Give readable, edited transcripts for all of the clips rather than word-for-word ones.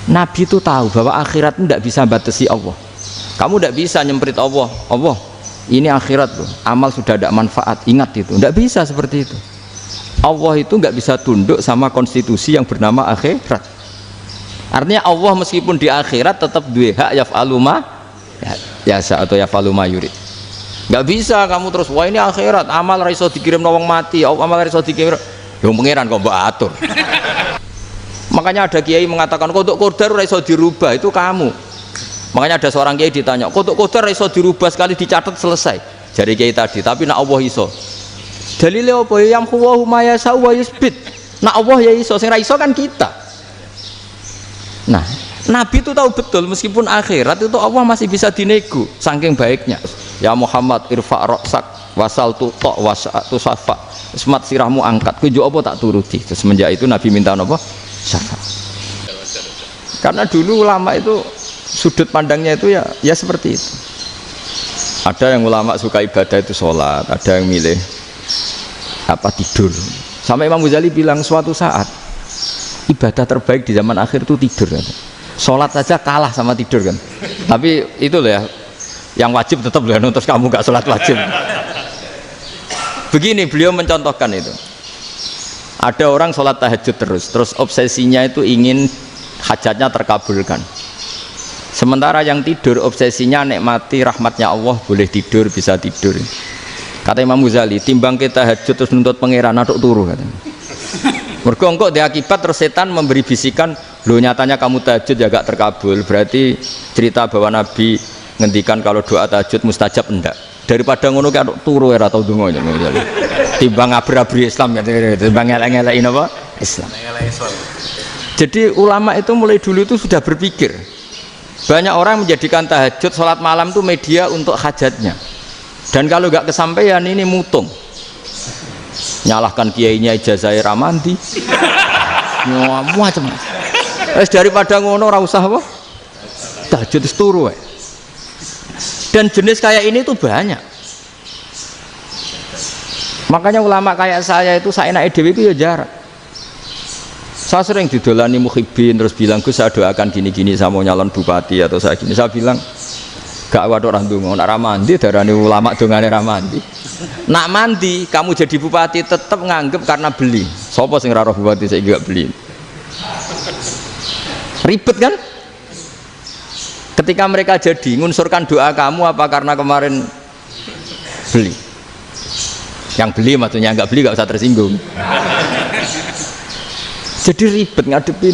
Nabi itu tahu bahwa akhirat tidak bisa batasi Allah. Kamu tidak bisa nyemprit Allah, Allah ini akhirat loh, amal sudah tidak manfaat, ingat itu. Tidak bisa seperti itu. Allah itu nggak bisa tunduk sama konstitusi yang bernama akhirat. Artinya Allah meskipun di akhirat tetap dua hak yaf'alu ma yasa atau yaf'alu ma yurid. Nggak bisa kamu terus wah ini akhirat, amal raiso dikirim nawang mati, amal raiso dikirim yang pangeran kok mbak atur. Makanya ada kiai mengatakan kodok kodar raiso dirubah, itu kamu. Makanya ada seorang kiai ditanya kodok kodar raiso dirubah sekali dicatat selesai. Jari kiai tadi, tapi nak Allah iso. Dalile apa ya huwa ma yasha wa yusbit. Nak Allah ya iso, sing ra iso kan kita. Nah, Nabi itu tahu betul meskipun akhirat itu Allah masih bisa dinego saking baiknya. Ya Muhammad irfa' ra'sak wasal tu ta' wasatu safa. Semat sirahmu angkat. Kuwi apa tak turuti. Semenjak itu Nabi minta apa? Syafaat. Karena dulu ulama itu sudut pandangnya itu ya seperti itu. Ada yang ulama suka ibadah itu sholat, ada yang milih apa tidur. Sampai Imam Ghazali bilang suatu saat ibadah terbaik di zaman akhir itu tidur kan. Sholat saja kalah sama tidur kan. Tapi itu loh ya, yang wajib tetap loh, terus kamu gak sholat wajib. Begini beliau mencontohkan itu. Ada orang sholat tahajud terus obsesinya itu ingin hajatnya terkabulkan. Sementara yang tidur obsesinya nikmati rahmatnya Allah, boleh tidur, bisa tidur. Kata Imam Ghazali, timbang kita tahajud terus nuntut pangeran aduk turu katanya. Mergo engko dia akibat terus setan memberi bisikan, lo nyatanya kamu tahajud ya gak terkabul, berarti cerita bahwa Nabi ngendikan kalau doa tahajud mustajab enggak. Daripada ngono ki aduk turu ora tau ndonga ya. Timbang abri-abri Islam ya, timbang elek-elekin apa? Islam. Jadi ulama itu mulai dulu itu sudah berpikir. Banyak orang menjadikan tahajud sholat malam itu media untuk hajatnya. Dan kalau nggak kesampaian ini mutung. Nyalahkan kiainya ijazah ramandi. Macam. Daripada ngono ora usah apa? Tahajud turu. Dan jenis kayak ini tuh banyak. Makanya ulama kayak saya itu saenake dhewe itu ya jarak. Saya sering didolani mukhibin terus bilang Gus saya doakan gini-gini saya mau nyalon bupati atau saya gini. Saya bilang gak waduh orang dongo nak ramandi darani ulama dongane ramandi. Nak mandi kamu jadi bupati tetap nganggep karena beli. Sopo sing ora roh bupati saya gak beli. Ribet kan? Ketika mereka jadi ngunsurkan doa kamu apa karena kemarin beli? Yang beli maksudnya nggak beli nggak usah tersinggung. Jadi ribet ngadepin.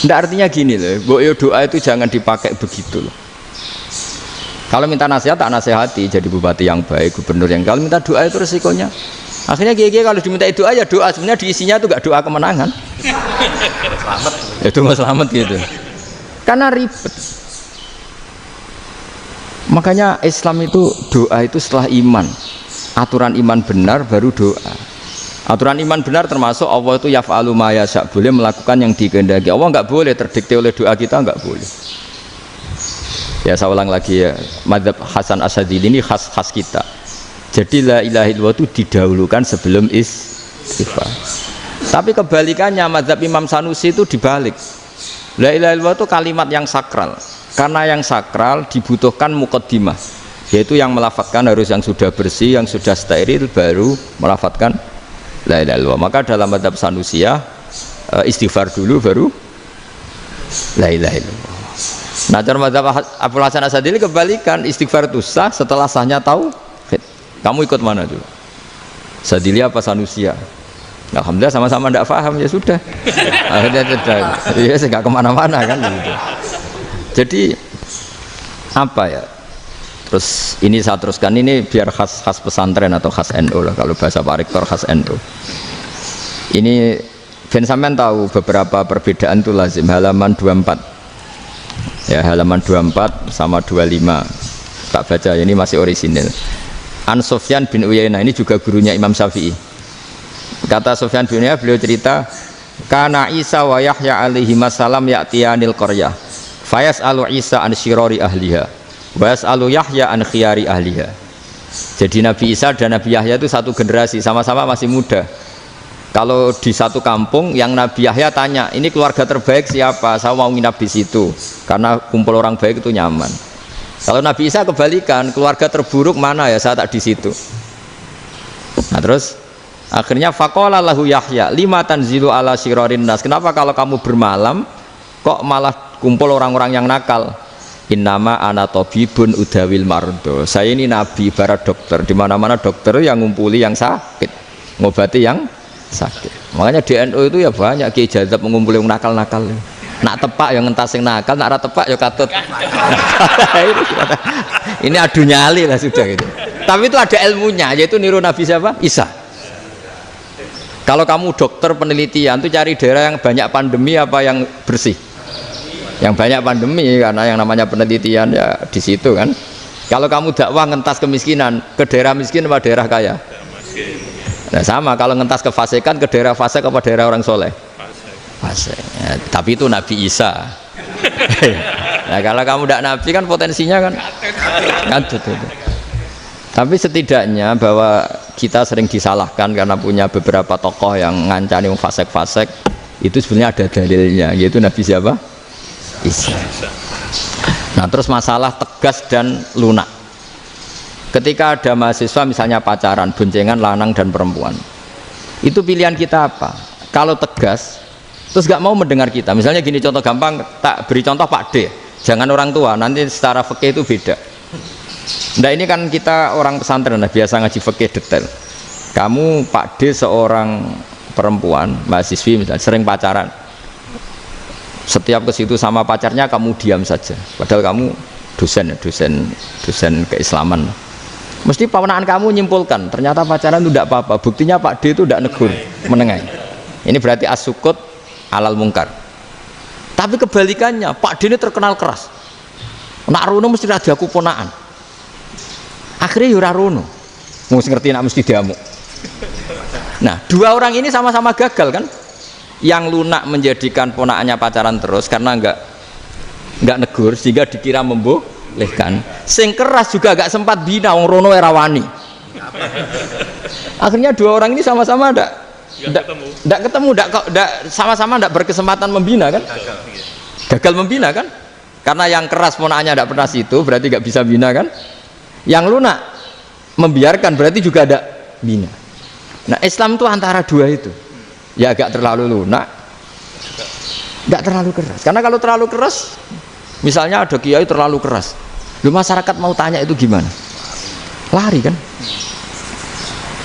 Nggak artinya gini loh, boyo doa itu jangan dipakai begitu loh. Kalau minta nasihat tak nasihati jadi bupati yang baik, gubernur yang kalau minta doa itu resikonya. Akhirnya kiai kalau diminta doa ya doa sebenarnya diisinya itu nggak doa kemenangan. Selamat. Itu nggak selamat gitu. Karena ribet. Makanya Islam itu doa itu setelah iman. Aturan iman benar baru doa. Aturan iman benar termasuk Allah itu yaf'alu ma yasha, boleh melakukan yang dikehendaki. Allah nggak boleh terdikte oleh doa kita, nggak boleh. Ya saya ulang lagi ya, madzhab Hasan Asyadzili ini khas kita. Jadi la ilaha illallah itu didahulukan sebelum istighfar. Tapi kebalikannya madzhab Imam Sanusi itu dibalik. La ilaha illallah itu kalimat yang sakral. Karena yang sakral dibutuhkan muqaddimah, yaitu yang melafadzkan harus yang sudah bersih, yang sudah steril baru melafadzkan la ilaha illallah. Maka dalam madzhab Sanusiyah istighfar dulu baru la ilaha illallah. Nah cara madzhab Abul Hasan Asyadzili kebalikan, istighfar itu sah setelah sahnya tauhid. Kamu ikut mana dulu? Asyadzili apa Sanusiyah? Alhamdulillah sama-sama tidak paham ya sudah. Akhirnya sudah. Ya saya nggak kemana-mana kan gitu. Jadi apa ya? Terus ini saya teruskan ini biar khas pesantren atau khas NU lah, kalau bahasa Pak Rektor khas NU. Ini Ben sampean tahu beberapa perbedaan itu lazim, halaman 24. Ya halaman 24 sama 25. Tak baca ini masih orisinil. An Sufyan bin Uyainah ini juga gurunya Imam Syafi'i. Kata Sufyan bin Uyainah, beliau cerita, kana Isa wa Yahya alaihi salam ya'tiyanil qaryah. Fayas'alu Isa an syirari ahliha. Wa yas'alu Yahya an khiyari ahliha. Jadi Nabi Isa dan Nabi Yahya itu satu generasi, sama-sama masih muda. Kalau di satu kampung yang Nabi Yahya tanya, ini keluarga terbaik siapa? Saya mau nginap di situ karena kumpul orang baik itu nyaman. Kalau Nabi Isa kebalikan, keluarga terburuk mana ya? Saya tak di situ. Nah terus akhirnya faqala lahu Yahya, lima tanzilu ala syirarin nas. Kenapa kalau kamu bermalam kok malah kumpul orang-orang yang nakal? Innama ana tabibun udawil mardo. Saya ini nabi ibarat dokter. Di mana-mana dokter yang ngumpuli yang sakit, ngobati yang sakit. Makanya di NU itu ya banyak Kiai Jazab mengumpuli yang nakal-nakal. Nak tepak yang ngentas yang nakal, nak ora tepak ya katut. Ini adu nyali lah sudah gitu. Tapi itu ada ilmunya, yaitu niru Nabi siapa? Isa. Kalau kamu dokter penelitian tuh cari daerah yang banyak pandemi apa yang bersih? Yang banyak pandemi, karena yang namanya penelitian ya di situ kan. Kalau kamu dakwah ngentas kemiskinan, ke daerah miskin apa daerah kaya? Nah sama, kalau ngentas kefasikan ke daerah fasik apa daerah orang soleh? Fasik. Ya, tapi itu Nabi Isa. Nah kalau kamu tidak Nabi kan potensinya kan ngadut itu. Tapi setidaknya bahwa kita sering disalahkan karena punya beberapa tokoh yang ngancani fasik-fasik, itu sebenarnya ada dalilnya, yaitu Nabi siapa? Isa. Nah terus masalah tegas dan lunak. Ketika ada mahasiswa misalnya pacaran, boncengan lanang dan perempuan, itu pilihan kita apa? Kalau tegas, terus gak mau mendengar kita. Misalnya gini contoh gampang, tak beri contoh Pak D. Jangan orang tua, nanti secara fikih itu beda. Nah ini kan kita orang pesantren, nah, biasa ngaji fikih detail. Kamu Pak D seorang perempuan, mahasiswi misalnya, sering pacaran. Setiap ke situ sama pacarnya kamu diam saja. Padahal kamu dosen keislaman. Mesti pamanaan kamu nyimpulkan, ternyata pacaran itu tidak apa-apa. Buktinya Pak D itu tidak negur, menengahi. Ini berarti as-sukut alal mungkar. Tapi kebalikannya, Pak D ini terkenal keras. Nak rono mesti radaku ponaan. Akhirnya yura rono. Mesti ngerti nak mesti diamuk. Nah, dua orang ini sama-sama gagal kan? Yang lunak menjadikan ponaannya pacaran terus karena enggak negur sehingga dikira membolehkan. Sing keras juga agak sempat bina wong rono era wani. Akhirnya dua orang ini sama-sama enggak ketemu, sama-sama enggak berkesempatan membina kan? Gagal membina kan? Karena yang keras ponaannya enggak pernah situ, berarti enggak bisa bina kan? Yang lunak membiarkan berarti juga ada bina. Nah, Islam itu antara dua itu. Ya agak terlalu lunak, enggak terlalu keras. Karena kalau terlalu keras, misalnya ada kiai terlalu keras, lu masyarakat mau tanya itu gimana? Lari kan?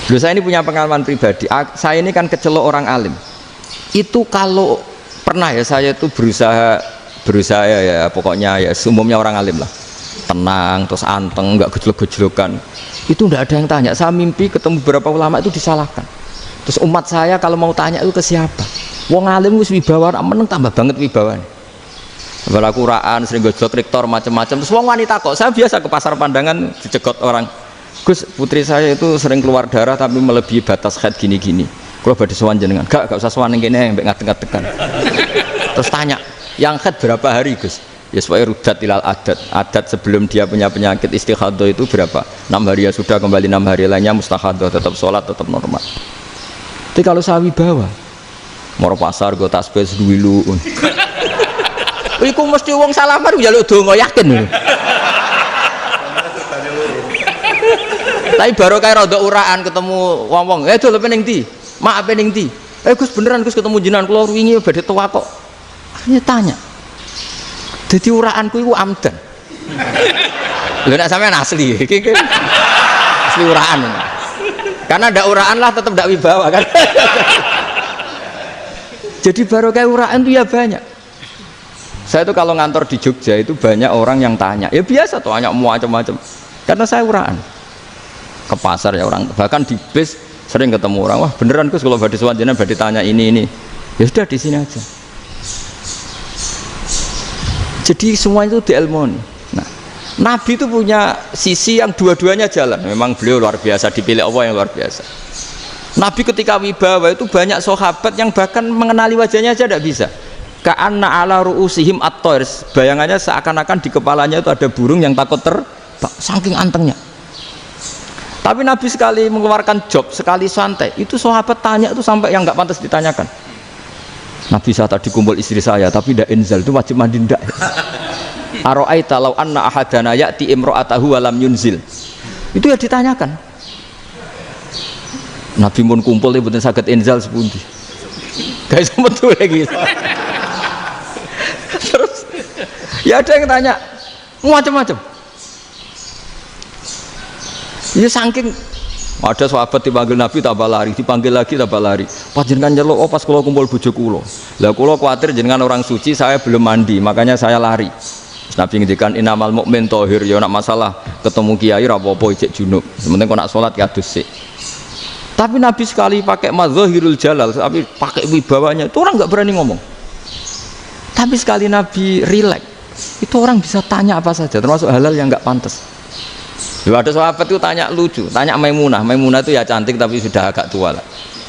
Lu saya ini punya pengalaman pribadi. Saya ini kan kecelok orang alim. Itu kalau pernah ya saya itu berusaha ya pokoknya ya umumnya orang alim lah. Tenang, terus anteng, enggak gejlok-gejlokan. Itu enggak ada yang tanya. Saya mimpi ketemu beberapa ulama itu disalahkan. Terus umat saya kalau mau tanya itu ke siapa? Wong alim wis wibawa, meneng tambah banget wibawane. Bala Quran sering gojlok rektor macam-macam. Terus wong wanita kok, saya biasa ke pasar pandangan dicegot orang. Gus, putri saya itu sering keluar darah tapi melebihi batas haid gini-gini. Kalau badhe sowan jenengan, gak usah sowan ning kene mbek ngadeg-ngadegan. Terus tanya, yang haid berapa hari, Gus? Ya supaya rudat ilal adat sebelum dia punya penyakit istihadah itu berapa? 6 hari ya sudah, kembali 6 hari lainnya mustahadah, tetap sholat, tetap normal. Tapi kalau saya wibawa, moro pasar gue tasbih seduwilu. Iku mesti wong salaman njaluk donga yakin. Tapi baru kayak rada uraan ketemu wong-wong, dol pening ndi? Mak pening ndi? Gus beneran Gus ketemu jenengan kula wingi badhe tuwa kok. Akhirnya tanya. Dadi uraanku iku amdan. Lho nek sampean asli, iki asli uraan. Karena ada uraan lah tetap tidak wibawa kan. Jadi baru kayak uraan itu ya banyak. Saya itu kalau ngantor di Jogja itu banyak orang yang tanya, ya biasa tuh tanya macam-macam. Karena saya uraan ke pasar ya orang, bahkan di bis sering ketemu orang, wah beneran Gus kalau badhe sowan jenengan badhe tanya ini, ya sudah di sini aja. Jadi semua itu diilmoni. Nah, Nabi itu punya sisi yang dua-duanya jalan. Memang beliau luar biasa, dipilih Allah yang luar biasa. Nabi ketika wibawa itu banyak sahabat yang bahkan mengenali wajahnya aja tidak bisa. Ka'anna ala ru'usihim at-thair, bayangannya seakan-akan di kepalanya itu ada burung yang takut terbang, saking antengnya. Tapi Nabi sekali mengeluarkan job, sekali santai, itu sahabat tanya itu sampai yang nggak pantas ditanyakan. Nabi saya tadi kumpul istri saya, tapi tidak inzal, itu wajib mandi ndak? Aro'aita law anna ahadana ya'ti imro'atahu walam yunzil. Itu ya ditanyakan. Nabi pun kumpul itu betul sakit inzal sepundi. Guys betul lagi. Terus ya ada yang tanya macam-macam. Ya saking ada sahabat dipanggil Nabi tambah lari, dipanggil lagi tambah lari. Panjenengan nyeluk, oh pas kula kumpul bojo kula. Lah kula kuwatir jenengan orang suci, saya belum mandi, makanya saya lari. Nabi ngendikan innamal mukmin thahir, ya nak masalah ketemu kiai ra apa-apa ijek junub. Sementing kok nak salat ya dhisik. Tapi Nabi sekali pakai madzahirul jalal, tapi pakai wibawanya, itu orang enggak berani ngomong. Tapi sekali Nabi rileks, itu orang bisa tanya apa saja, termasuk halal yang enggak pantas. Lalu ada sahabat itu tanya lucu, tanya Maimunah. Maimunah itu ya cantik tapi sudah agak tua lah.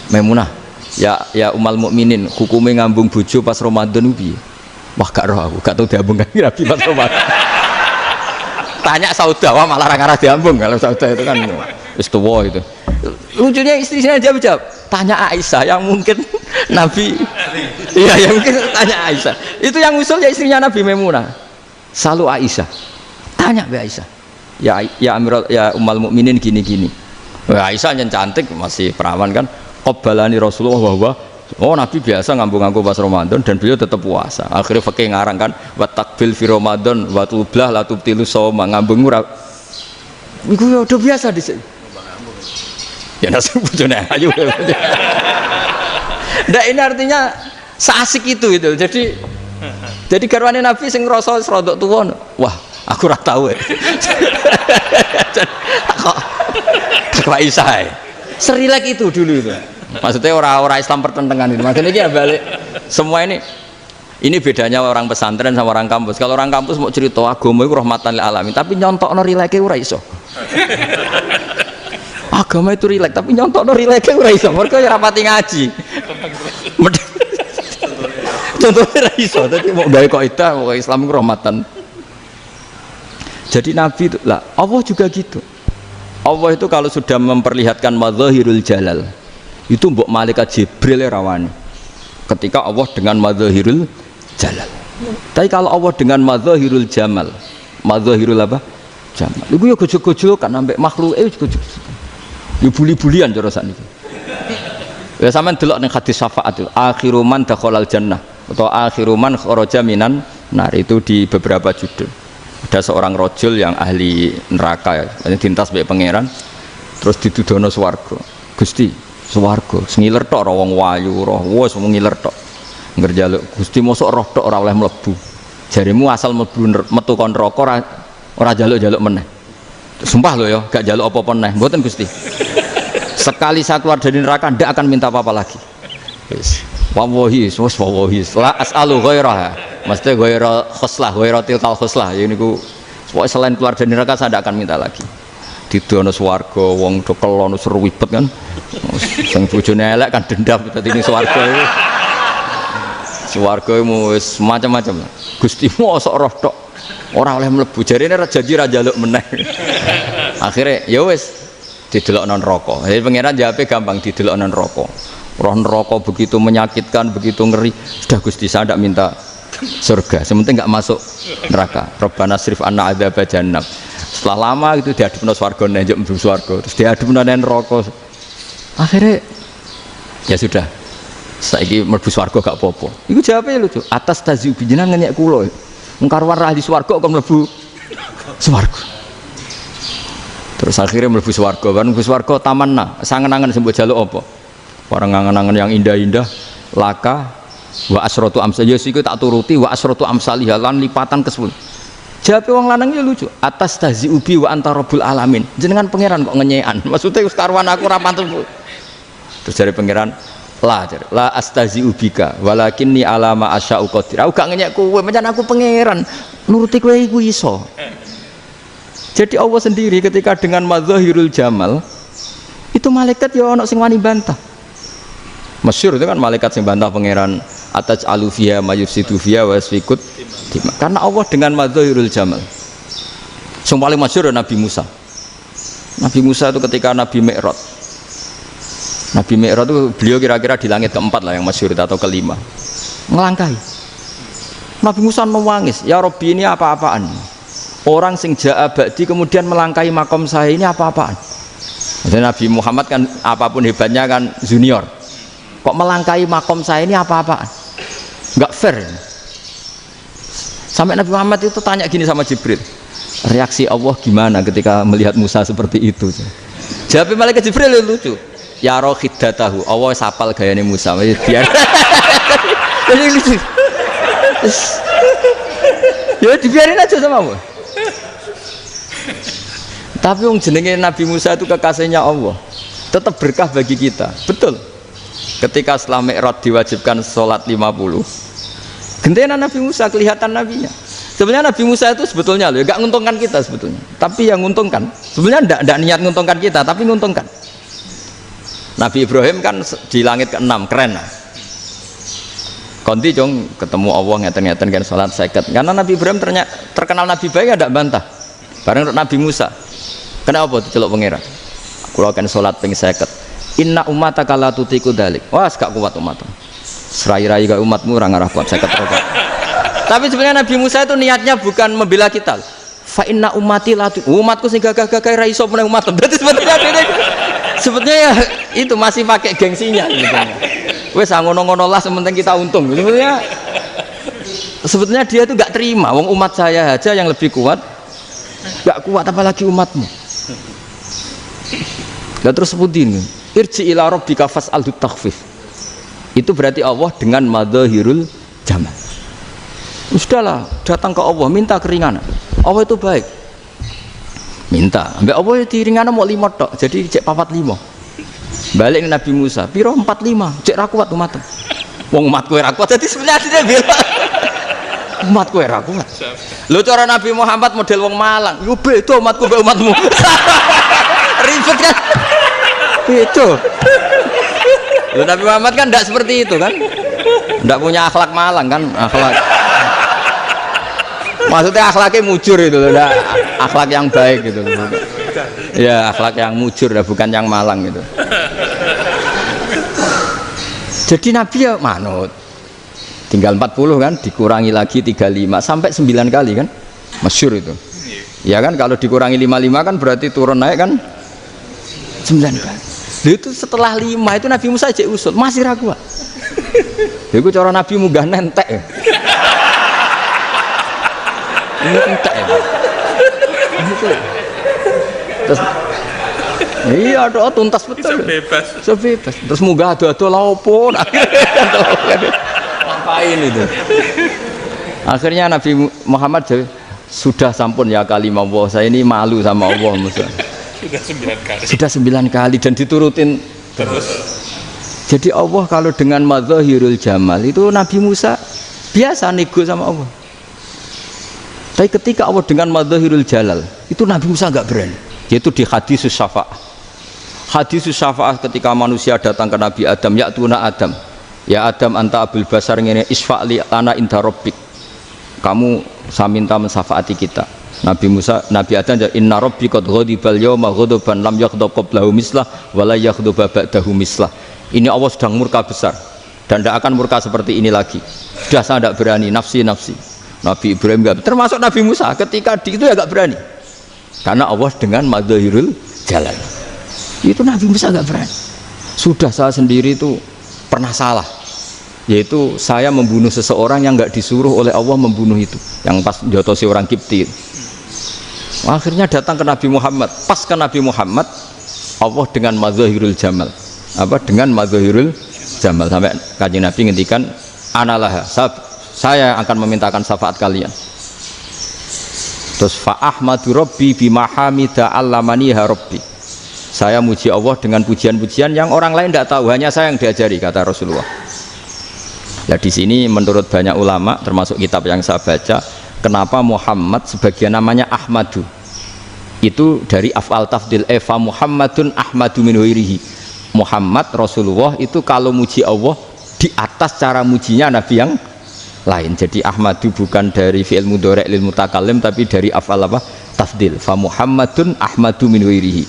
Maimunah, ya umal mukminin, hukumnya ngambung bojo pas Ramadan piye? Wah gak roh aku, gak tahu diambung kan Nabi pas Ramadan. Tanya Saudah, wah malah orang-orang diambung. Kalau Saudah itu kan wis tuwa itu. Lucunya istrinya jawab, tanya Aisyah yang mungkin Nabi, iya yang mungkin tanya Aisyah. Itu yang usul ya istrinya Nabi Maimunah. Selalu Aisyah, tanya be Aisyah. Ya Amirul ya umal mukminin gini-gini. Aisyah yang cantik masih perawan kan. Qabbalani Rasulullah bahwa oh Nabi biasa ngambung-ngambung pas Ramadan dan beliau tetap puasa. Akhirnya fakih ngarang kan wa takbil fi Ramadan wa tublah la tubtilu shauma ngambung ora. Iku ya udah biasa dhisik. Ya nasib bojone ayu. Ndak ini artinya seasik itu. Jadi garwane Nabi sing ngrasa rodok tuwa. Wah, aku ora tahu ya. Kok Aisyah serilek itu dulu itu. Maksudnya orang-orang Islam pertentangan itu. Maksudnya dia balik semua ini bedanya orang pesantren sama orang kampus. Kalau orang kampus mau cerita agama itu rahmatan lil alamin, tapi nyontokno rileke ora iso. Agama itu rilek, tapi nyontokno rileke ora iso. Mergo ora pati ngaji. Contohnya ora iso, dadi mau gawe kaidah Islam itu rahmatan. Jadi Nabi itu lah, Allah juga gitu. Allah itu kalau sudah memperlihatkan madzahirul jalal, itu mbok malaikat Jibril rawani. Ketika Allah dengan madzahirul jalal. Tapi kalau Allah dengan madzahirul jamal, madzahirul apa? Jamal. Iku ya gojok-gojok kan ambek makhluke gojok. Ya buli-bulian cara sakniki. Ya sampean delok ning hadis syafaat itu, akhiru man dakhalal jannah atau akhiru man kharaja minan nar, itu di beberapa judul. Ada seorang rojul yang ahli neraka ya, dintas baik pangeran, terus ditudono swarga. Gusti, swarga, sengiler tok wong wayu, roh wis wong ngiler tok. Ngerjaluk Gusti mosok roh tok ora oleh mlebu. Jarimu asal mlebu metu kon neraka ora jaluk-jaluk meneh. Sumpah lho ya, gak jaluk apa-apa meneh. Mboten Gusti. Sekali saya keluar dari neraka ndak akan minta apa-apa lagi. Wis. Wallahi, wallahi, la as'alu ghairaha. Maksudnya ghaira khoslah, ghaira tilkal khoslah. Ya niku selain keluar dari neraka saya tidak akan minta lagi. Didono swarga wong do kelon seru wibet kan. Sing bojone elek kan dendam dadi ning swarga iki. Swarga wis macam-macam. Gusti mosok roh tok ora oleh mlebu. Jarine janji ra njaluk meneh. Akhire ya wis didelokno neraka. Jadi pangeran jawabe gampang, didelokno neraka. Roh neraka begitu menyakitkan, begitu ngeri. Sudah Gusti saya tidak minta surga, sementing nggak masuk neraka. Rabbana srif anna adzab jahannam. Setelah lama itu diadepno swarga njuk mlebu swarga, terus diadepno nang neraka. Akhirnya ya sudah. Saiki mlebu swarga gak apa-apa. Iku jawabe lucu. Atas taziu jenengan ngenyek kula. Wong karuan ra di swarga kok mlebu swarga. Terus akhirnya mlebu swarga, kan mlebu swarga tamanna, sangen-angen sembo jaluk apa? Orang angan-angan yang indah-indah, laka wa asratu amsal ya siku tak turuti wa asratu amsalih lan lipatan ke-10. Jawabe wong lanang ya lucu. Atas tahzi ubi wa anta rabbul alamin. Jenengan pangeran kok ngenyekan. Maksudnya wis karuan aku ora pantes. Terus jare pangeran, la astahzi ubika walakinni alama asya'u qadir. Aku gak ngenyek kowe, pancen aku pangeran. Nuruti kowe iku iso. Jadi Allah sendiri ketika dengan madzahirul jamal itu malaikat ya ono sing wani bantah. Masyhur itu kan malaikat sing bantah pangeran atas alufia mayufsidu fiha wa yasfikut dima. Karena Allah dengan madzahirul jamal. Sing paling masyhur Nabi Musa. Nabi Musa itu ketika Nabi Mi'raj. Nabi Mi'raj itu beliau kira-kira di langit keempat lah yang masyhur atau kelima. Ngelangkai. Nabi Musa menangis, ya Rabbi ini apa-apaan? Orang sing ja'a ba'di kemudian melangkai makom saya ini apa-apaan? Jadi Nabi Muhammad kan apapun hebatnya kan junior. Kok melangkai makom saya ini apa-apaan? Enggak fair. Sampai Nabi Muhammad itu tanya gini sama Jibril, reaksi Allah gimana ketika melihat Musa seperti itu? Jawab malaikat Jibril lucu. Ya rohidatahu, Allah sapal gayane Musa. Biar. Jadi lucu. Ya dibiarin aja sama Allah. Tapi yang jenenge Nabi Musa itu kekasihnya Allah, tetap berkah bagi kita. Betul. Ketika setelah Mi'raj diwajibkan sholat 50, gentenan Nabi Musa kelihatan nabinya. Sebenarnya Nabi Musa itu sebetulnya loh, gak nguntungkan kita sebetulnya. Tapi yang nguntungkan, sebenarnya tidak niat nguntungkan kita, tapi nguntungkan. Nabi Ibrahim kan di langit ke-6, keren lah. Konti jong ketemu Allah ngeten-ngeten kan sholat seket. Karena Nabi Ibrahim terkenal Nabi baik, ada bantah. Bareng Nabi Musa. Kenapa diceluk pangeran? Kula kan salat ping 50. Inna ummataka la tutiku dalik. Wah, gak kuat umat. Serai-rai gak umatmu ora ngarah kuat 50 rokaat. Tapi sebenarnya Nabi Musa itu niatnya bukan membela kita. Fa inna ummati la umatku sing gagah-gagah ra iso meneh umat. Berarti sebetulnya ya itu masih pakai gengsinya sebetulnya. Wes ngono-ngono lah sementing kita untung. Sebetulnya dia itu gak terima wong umat saya aja yang lebih kuat. Gak kuat apalagi umatmu. Lah terus sebutin irji ila rabbika fas'al takhfif. Itu berarti Allah dengan madzahirul jamal. Sudahlah, datang ke Allah minta keringanan. Allah itu baik. Minta, ambek Allah diringana mau 5 tok. Jadi cek 45. Balik ke Nabi Musa, piro 45, cek ra kuat umat. Wong umatku ra kuat. Jadi sebenarnya dia bilang umatku ra kuat. Lho cara Nabi Muhammad model wong Malang, yo beda umatku mbek umatmu. Ribet kan? Beda. Lho Nabi Muhammad kan enggak seperti itu kan? Enggak punya akhlak Malang kan, akhlak. Maksudnya akhlaknya mujur itu loh, akhlak yang baik gitu. Ya, akhlak yang mujur bukan yang Malang gitu. Jadi Nabi ya manut. Tinggal 40 kan, dikurangi lagi 35 sampai 9 kali kan, masyhur itu. Ya kan kalau dikurangi 55 kan berarti turun naik kan 9 kali. Itu setelah 5 itu Nabi Musa aja usul masih ragu. Itu cara Nabi munggah nentek. Ini entek ya. Terus iya doa tuntas betul. Sebebas. Terus munggah ado-ado lha opo? Ngapain itu? Akhirnya Nabi Muhammad sudah sampun ya kalimah Allah, saya ini malu sama Allah Musa. Sudah 9 kali dan diturutin terus. Jadi Allah kalau dengan madzahirul jamal itu Nabi Musa biasa nego sama Allah. Tapi ketika Allah dengan madzahirul jalal itu Nabi Musa enggak berani. Yaitu di hadisus syafa'ah. Hadisus syafa'ah ketika manusia datang ke Nabi Adam, ya tuna Adam. Ya Adam anta abul basar ngene isfa'li lana inda rabbik. Kamu saya minta mensafaati kita. Nabi Musa, Nabi Adam inna rabbi qad ghadibal yawma ghadaban lam yaghdab qablahu mislah wa la yaghdab ba'dahu mislah. Ini Allah sedang murka besar dan tidak akan murka seperti ini lagi. Sudah saya tidak berani, nafsi. Nabi Ibrahim enggak, termasuk Nabi Musa ketika itu ya enggak berani. Karena Allah dengan madzahirul jalal. Itu Nabi Musa enggak berani. Sudah saya sendiri itu pernah salah, yaitu saya membunuh seseorang yang enggak disuruh oleh Allah membunuh itu, yang pas jotosi orang Kipti. Akhirnya datang ke Nabi Muhammad, pas ke Nabi Muhammad Allah dengan madzahirul jamal, dengan madzahirul jamal sampai Kanjeng Nabi ngendikan analah, saya akan memintakan syafaat kalian. Terus fa ahmadu rabbi bima hamida allamaniha rabbi. Saya muji Allah dengan pujian-pujian yang orang lain tidak tahu, hanya saya yang diajari, kata Rasulullah. Nah di sini menurut banyak ulama termasuk kitab yang saya baca, kenapa Muhammad sebagian namanya Ahmadu? Itu dari af'al tafdil, fa Muhammadun Ahmadu min ghairihi. Muhammad Rasulullah itu kalau muji Allah di atas cara mujinya Nabi yang lain. Jadi Ahmadu bukan dari fi'il mudhari' lil mutakallim tapi dari af'al apa? Tafdil. Fa Muhammadun Ahmadu min ghairihi.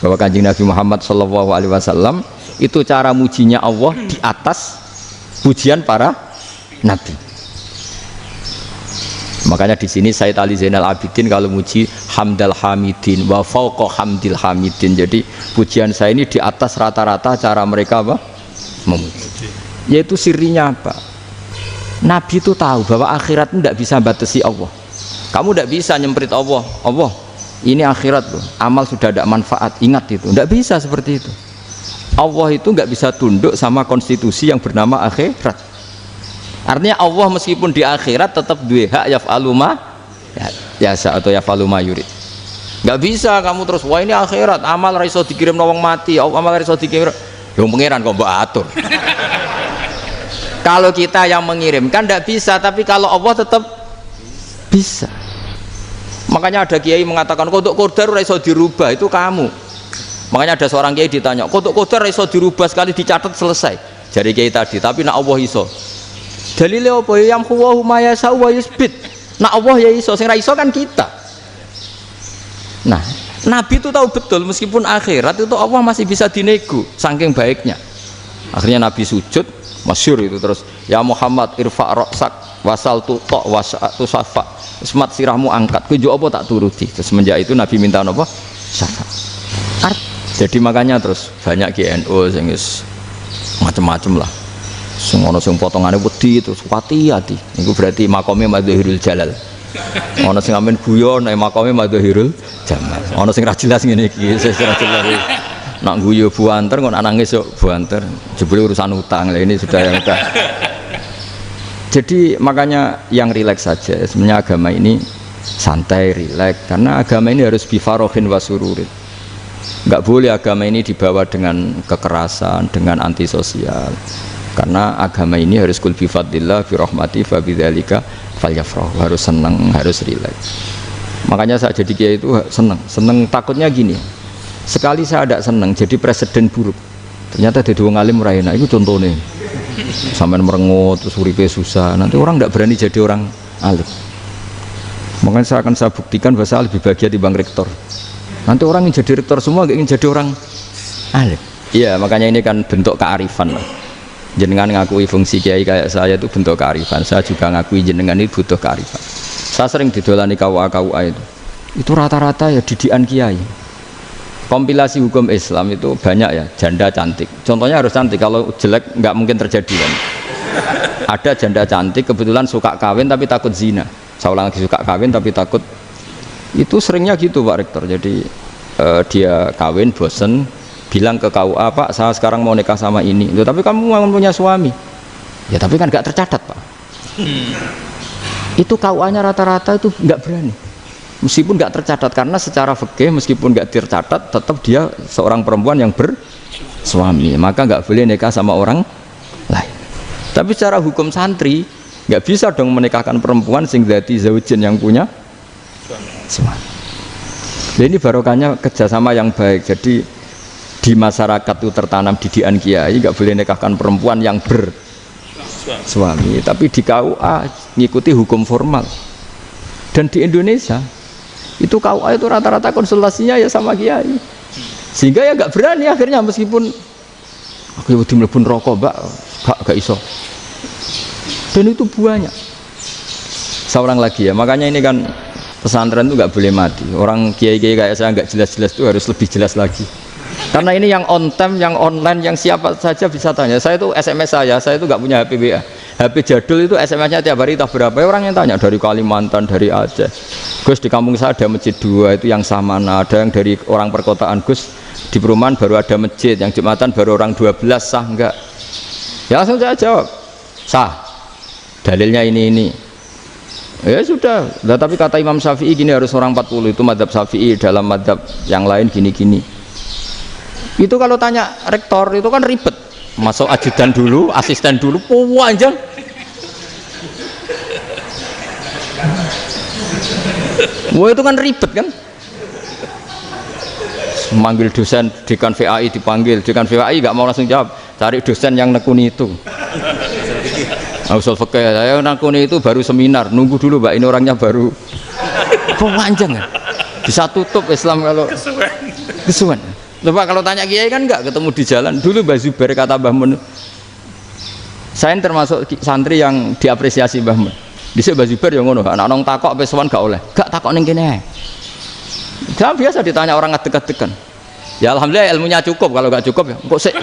bahwa Kanjeng Nabi Muhammad SAW itu cara mujinya Allah di atas pujian para nabi. Makanya di sini Sayyid Ali Zainal Abidin kalau muji hamdal hamidin wa fauqa hamdil hamidin. Jadi pujian saya ini di atas rata-rata cara mereka apa? Memuji. Yaitu sirinya apa? Nabi itu tahu bahwa akhirat itu tidak bisa batasi Allah. Kamu tidak bisa nyemprit Allah. Allah, ini akhirat loh. Amal sudah ada manfaat. Ingat itu. Tidak bisa seperti itu. Allah itu nggak bisa tunduk sama konstitusi yang bernama akhirat. Artinya Allah meskipun di akhirat tetap duwe hak yaf'alu ma yasa atau yaf'alu ma yurid. Nggak bisa kamu terus wah ini akhirat amal ra iso dikirim wong mati, amal ra iso dikirim. Yo pangeran kok mbok atur. Kalau kita yang mengirimkan tidak bisa, tapi kalau Allah tetap bisa. Makanya ada kiai mengatakan kodok qadar ora iso dirubah, itu kamu. Makanya ada seorang kiai ditanya, kodok qadar ora iso dirubah sekali dicatat selesai. Jari kiai tadi, tapi nak Allah iso. Dalile apa ya yamhu ma yasha wa yusbit. Nak Allah ya iso, sing ra iso kan kita. Nah, Nabi itu tahu betul meskipun akhirat itu Allah masih bisa dinego saking baiknya. Akhirnya Nabi sujud, masyhur itu terus ya Muhammad irfa' ra'sak wasal tuta wasatu safa. Semat sirahmu angkat, kujo apa tak turuti. Terus semenjak itu Nabi minta apa? Syafaat. Jadi makanya terus banyak GNU sing macam-macam lah. Ono sing potongane wedi terus hati-hati. Niku berarti makome Madzahirul Jalal. Ono sing amen guyon nek makome Madzahirul Jamal. Ono sing ra jelas ngene iki, sing ra jelas. Nak guyu buanter kok nangis kok buanter. Jebule urusan utang. Lah ini sudah yang udah. Jadi makanya yang rileks saja. Sebenarnya agama ini santai, rileks karena agama ini harus bifarohin wasururin. Enggak boleh agama ini dibawa dengan kekerasan, dengan antisosial. Karena agama ini harus kul bi fadlillah bi rahmati fa bidzalika falyafrahu, harus senang, harus rileks. Makanya saya jadi kiai itu senang takutnya gini. Sekali saya tidak senang jadi presiden buruk. Ternyata jadi wong alim ora enak, itu contohnya. Sampean merengut terus uripe susah, nanti orang tidak berani jadi orang alim. Makanya saya buktikan bahwa saya lebih bahagia dibanding rektor. Nanti orang yang jadi rektor semua ingin jadi orang alim. Iya, makanya ini kan bentuk kearifan lah. Jenengan ngakui fungsi kiai kayak saya itu bentuk kearifan. Saya juga ngakui jenengan ini butuh kearifan. Saya sering didolani KUA itu rata-rata ya didikan kiai. Kompilasi hukum Islam itu banyak ya, janda cantik. Contohnya harus cantik, kalau jelek nggak mungkin terjadi kan. Ada janda cantik kebetulan suka kawin tapi takut zina. Saya ulang lagi, suka kawin tapi takut. Itu seringnya gitu Pak Rektor. Jadi dia kawin bosen, bilang ke KUA, Pak saya sekarang mau nikah sama ini. Loh, tapi kamu mau punya suami. Ya tapi kan nggak tercatat Pak. Itu KUA-nya rata-rata itu nggak berani. Meskipun nggak tercatat, karena secara fikih meskipun nggak tercatat tetap dia seorang perempuan yang bersuami, maka nggak boleh nikah sama orang lain. Tapi secara hukum santri nggak bisa dong menikahkan perempuan sing dzati zaujin yang punya suami. Jadi ini barokahnya kerjasama yang baik. Jadi di masyarakat itu tertanam didikan kiai nggak boleh nikahkan perempuan yang bersuami, tapi di KUA ngikuti hukum formal. Dan di Indonesia itu KUA itu rata-rata konsultasinya ya sama kiai, sehingga ya nggak berani akhirnya meskipun aku wedi mlebu neraka Mbak, gak iso. Dan itu banyak. Seorang lagi ya, makanya ini kan pesantren itu nggak boleh mati. Orang kiai-kiai kayak saya nggak jelas-jelas itu harus lebih jelas lagi. Karena ini yang on time, yang online, yang siapa saja bisa tanya. Saya itu SMS saya itu nggak punya HP WA. HP jadul itu SMS-nya tiap hari tak berapa. Orang yang tanya dari Kalimantan, dari Aceh. Gus di kampung saya ada masjid 2 itu yang Samana. Ada yang dari orang perkotaan, Gus di perumahan baru ada masjid, yang Jumatan baru orang 12, sah enggak? Ya langsung saya jawab, sah. Dalilnya ini. Ya sudah. Nah, tapi kata Imam Syafi'i gini harus orang 40, itu madzhab Syafi'i, dalam madzhab yang lain gini-gini. Itu kalau tanya rektor itu kan ribet, masuk ajudan dulu, asisten dulu, panjang. Wah itu kan ribet kan. Memanggil dosen dekan VAI dipanggil, dekan VAI nggak mau langsung jawab, cari dosen yang nekuni itu. Usul fikih saya nekuni itu baru seminar, nunggu dulu Mbak ini orangnya baru. Panjang kan. Bisa tutup Islam kalau kesuwen. Coba kalau tanya kiai kan enggak ketemu di jalan. Dulu Mbah Zubair kata Mbah Mun, saya termasuk santri yang diapresiasi Mbah Mun. Dhisik Mbah Zubair yang ngono, anak nong takok pesuan gak oleh. Gak takok ning kene ae. Gak biasa ditanya orang ngadeg-adegan. Ya alhamdulillah ilmunya cukup, kalau gak cukup ya kok sik.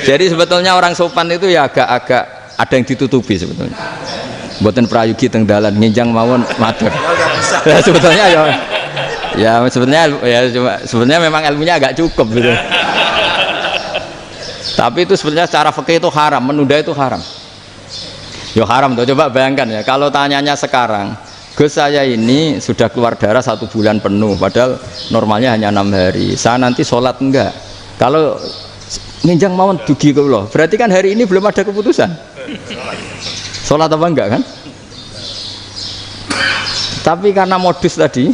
Jadi sebetulnya orang sopan itu ya agak-agak ada yang ditutupi sebetulnya. Mboten prayogi teng dalan nginjang mawon matur. Ya sebetulnya ya sebenarnya memang ilmunya agak cukup gitu. Tapi itu sebenarnya secara fikih itu haram, menunda itu haram. Ya haram tuh, coba bayangkan ya, kalau tanyanya sekarang, Gus saya ini sudah keluar darah 1 bulan penuh, padahal normalnya hanya 6 hari. Saya nanti sholat enggak? Kalau nginjang mawon dugi kula, berarti kan hari ini belum ada keputusan. Sholat apa enggak kan? Tapi karena modus tadi,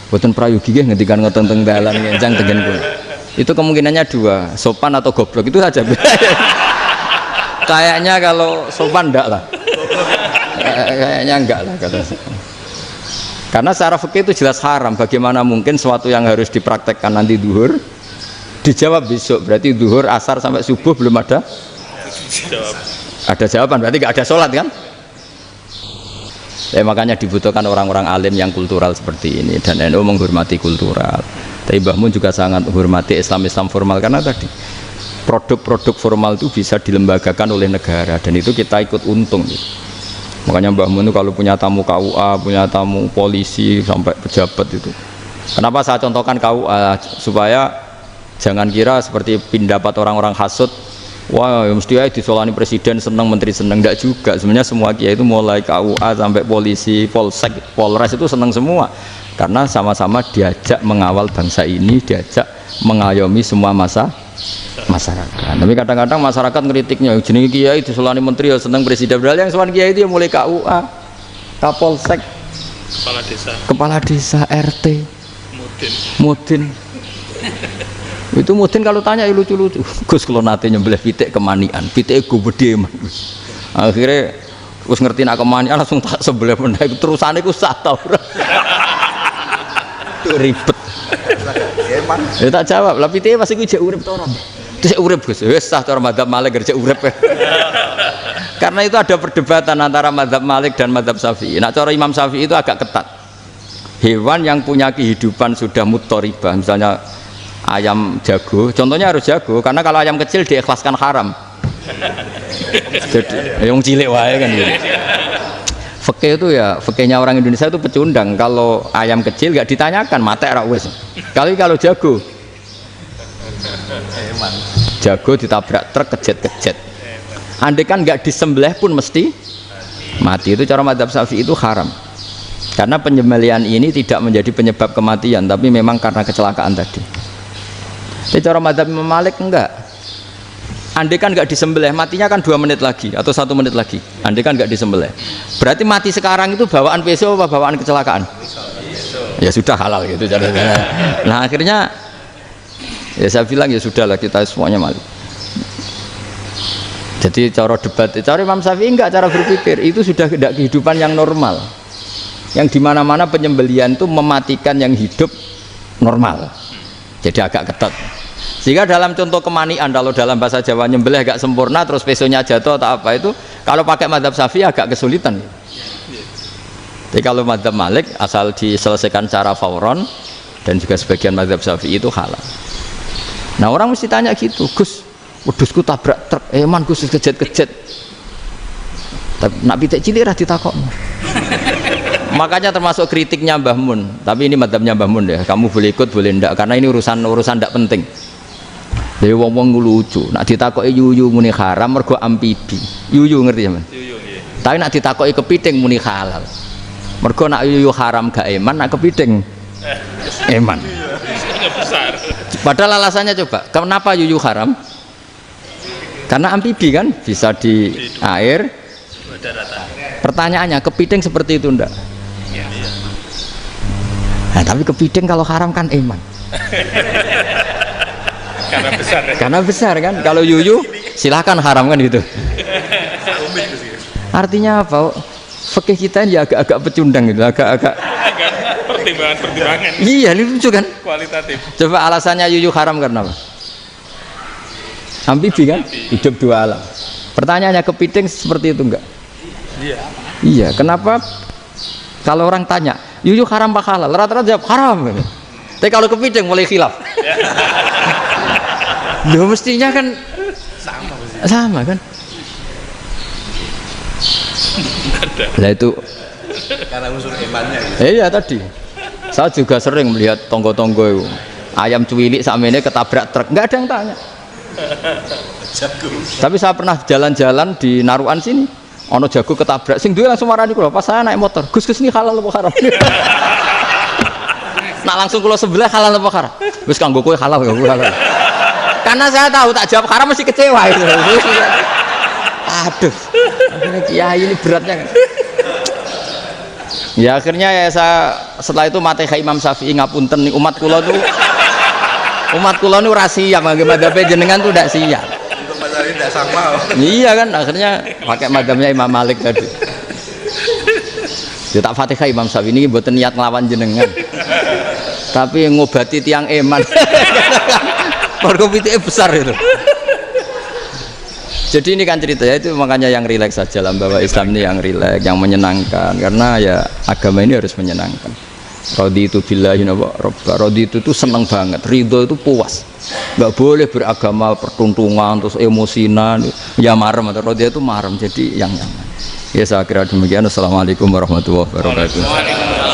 boten prayogi nggih ngendikan ngoten teng dalan nginjang tengen kula. Itu kemungkinannya 2, sopan atau goblok, itu saja. Kayaknya kalau sopan enggak lah. Kayaknya enggak lah kata. Karena secara fikih itu jelas haram. Bagaimana mungkin suatu yang harus dipraktekkan nanti duhur dijawab besok, berarti duhur, asar sampai subuh belum ada jawaban, berarti enggak ada sholat kan? Makanya dibutuhkan orang-orang alim yang kultural seperti ini, dan NU menghormati kultural. Tapi Mbah Mun juga sangat menghormati Islam formal, karena tadi produk-produk formal itu bisa dilembagakan oleh negara, dan itu kita ikut untung gitu. Makanya Mbah Mun itu kalau punya tamu KUA, punya tamu polisi sampai pejabat itu. Kenapa saya contohkan KUA? Supaya jangan kira seperti pendapat orang-orang hasud, wah mesti aja disolani presiden senang, menteri senang. Enggak juga. Sebenarnya semua kiai itu mulai KUA sampai polisi, polsek, polres itu senang semua. Karena sama-sama diajak mengawal bangsa ini, diajak mengayomi semua masyarakat. Tapi kadang-kadang masyarakat ngeritiknya, jenenge kiai disolani menteri ya senang presiden. Padahal yang sowan kiai itu ya mulai KUA, Kapolsek, kepala desa, RT, mudin. Itu mudin kalau tanya ya lucu-lucu. Gus kalau nate nyembelih pitik kemanian, pitike go gede man. Akhirnya wis ngerti nak kemanian langsung tak sebelah meneh terusane ku sak ta ora. Ribet. Ya tak jawab, lah pitike pas iku jek urip to ora? Terus urip Gus. Wis sah cara madzhab Malik jek urip. Karena itu ada perdebatan antara madzhab Malik dan madzhab Syafi'i. Nah cara Imam Syafi'i itu agak ketat. Hewan yang punya kehidupan sudah mutharibah, misalnya ayam jago, contohnya harus jago, karena kalau ayam kecil diikhlaskan haram. Jadi yang cilik wae kan gitu. Fikih itu ya, fikihnya orang Indonesia itu pecundang. Kalau ayam kecil nggak ditanyakan, mate ra wis. Kalau jago ditabrak truk kejet-kejet. Andai kan nggak disembelih pun mesti mati. Itu cara madzhab Syafi'i itu haram. Karena penyembelihan ini tidak menjadi penyebab kematian, tapi memang karena kecelakaan tadi. Jadi cara madzhab Imam Malik enggak. Andai kan enggak disembelih, matinya kan 2 menit lagi atau 1 menit lagi. Andai kan enggak disembelih, berarti mati sekarang itu bawaan peso apa bawaan kecelakaan? Ya sudah halal gitu caranya. Nah akhirnya ya saya bilang ya sudahlah kita semuanya mati. Jadi cara debat, cara Imam Syafi'i enggak, cara berpikir itu sudah tidak kehidupan yang normal. Yang dimana-mana penyembelihan itu mematikan yang hidup normal. Jadi agak ketat. Sehingga dalam contoh kemanian, kalau dalam bahasa Jawa nyembelih agak sempurna terus pesonya jatuh atau apa itu, kalau pakai madzhab Syafi'i agak kesulitan. Jadi kalau madzhab Malik asal diselesaikan secara fauron, dan juga sebagian madzhab Syafi'i itu halal. Nah orang mesti tanya gitu, Gus, wedhusku tabrak truk, man Gus kejet-kejet. Nak pitik cilik ra ditakokno. Makanya termasuk kritiknya Mbah Mun, tapi ini madzhabnya Mbah Mun ya, kamu boleh ikut boleh ndak, karena ini urusan ndak penting. Jadi wong-wong lucu, nak ditakoki yuyu muni haram mergo amfibi. Yuyu ngerti ya, Man? Yuyu nggih. Tapi nak ditakoki kepiting muni halal. Mergo nak yuyu haram gak eman, nak kepiting eman. Padahal alasannya coba, kenapa yuyu haram? Karena amfibi kan, bisa di air. Pertanyaannya, kepiting seperti itu ndak? Nah, tapi kepiting kalau haram kan eman. Karena besar kan. Kalau yuyu silahkan haram kan gitu. Artinya apa? Fikih kita ini agak-agak pecundang gitu, agak-agak pertimbangan. Iya, ini lucu kan? Kualitatif. Coba alasannya yuyu haram karena apa? Amfibi kan? Hidup dua alam. Pertanyaannya kepiting seperti itu enggak? Iya. Iya, kenapa kalau orang tanya, yuyu haram apa halal? Rata-rata jawab haram. Tapi kalau kepiting mulai khilaf. Loh mestinya kan sama kan? Lah itu karena unsur imannya gitu. iya tadi. Saya juga sering melihat tonggo-tonggo itu. Ayam cuwilik sakmene ketabrak truk, enggak ada yang tanya. Jago. Tapi saya pernah jalan-jalan di Naruan sini. Ono jago ketabrak, sing duwe langsung marani kula. Pas saya naik motor, Gus ini halal apa haram? Nak langsung kula sebelah halal apa haram? Wis kanggo kowe halal ya kowe halal. Karena saya tahu tak jawab haram mesti kecewa itu. Aduh. Akhirnya kiai ini beratnya kan. Ya akhirnya ya saya setelah itu Fatihah Imam Syafi'i ngapunten nih umat kula nu rahasia madzhab jenengan tuh ndak siap. Untuk masalah ini tidak sama. Iya kan akhirnya pakai madzhabnya Imam Malik tadi. Ya tak Fatihah Imam Syafi'i ini mboten niat nglawan jenengan. Tapi ngobati tiang eman. Mergo pitike besar itu. Jadi ini kan ceritanya itu makanya yang rileks saja lah bahwa Islam ini yang rileks, yang menyenangkan karena ya agama ini harus menyenangkan. Raditu billahi robba, raditu itu seneng banget, ridho itu puas. Nggak boleh beragama pertuntungan terus emosinan, ya marem atau raditu itu marem jadi yang nyaman. Ya saya kira demikian. Assalamualaikum warahmatullahi wabarakatuh.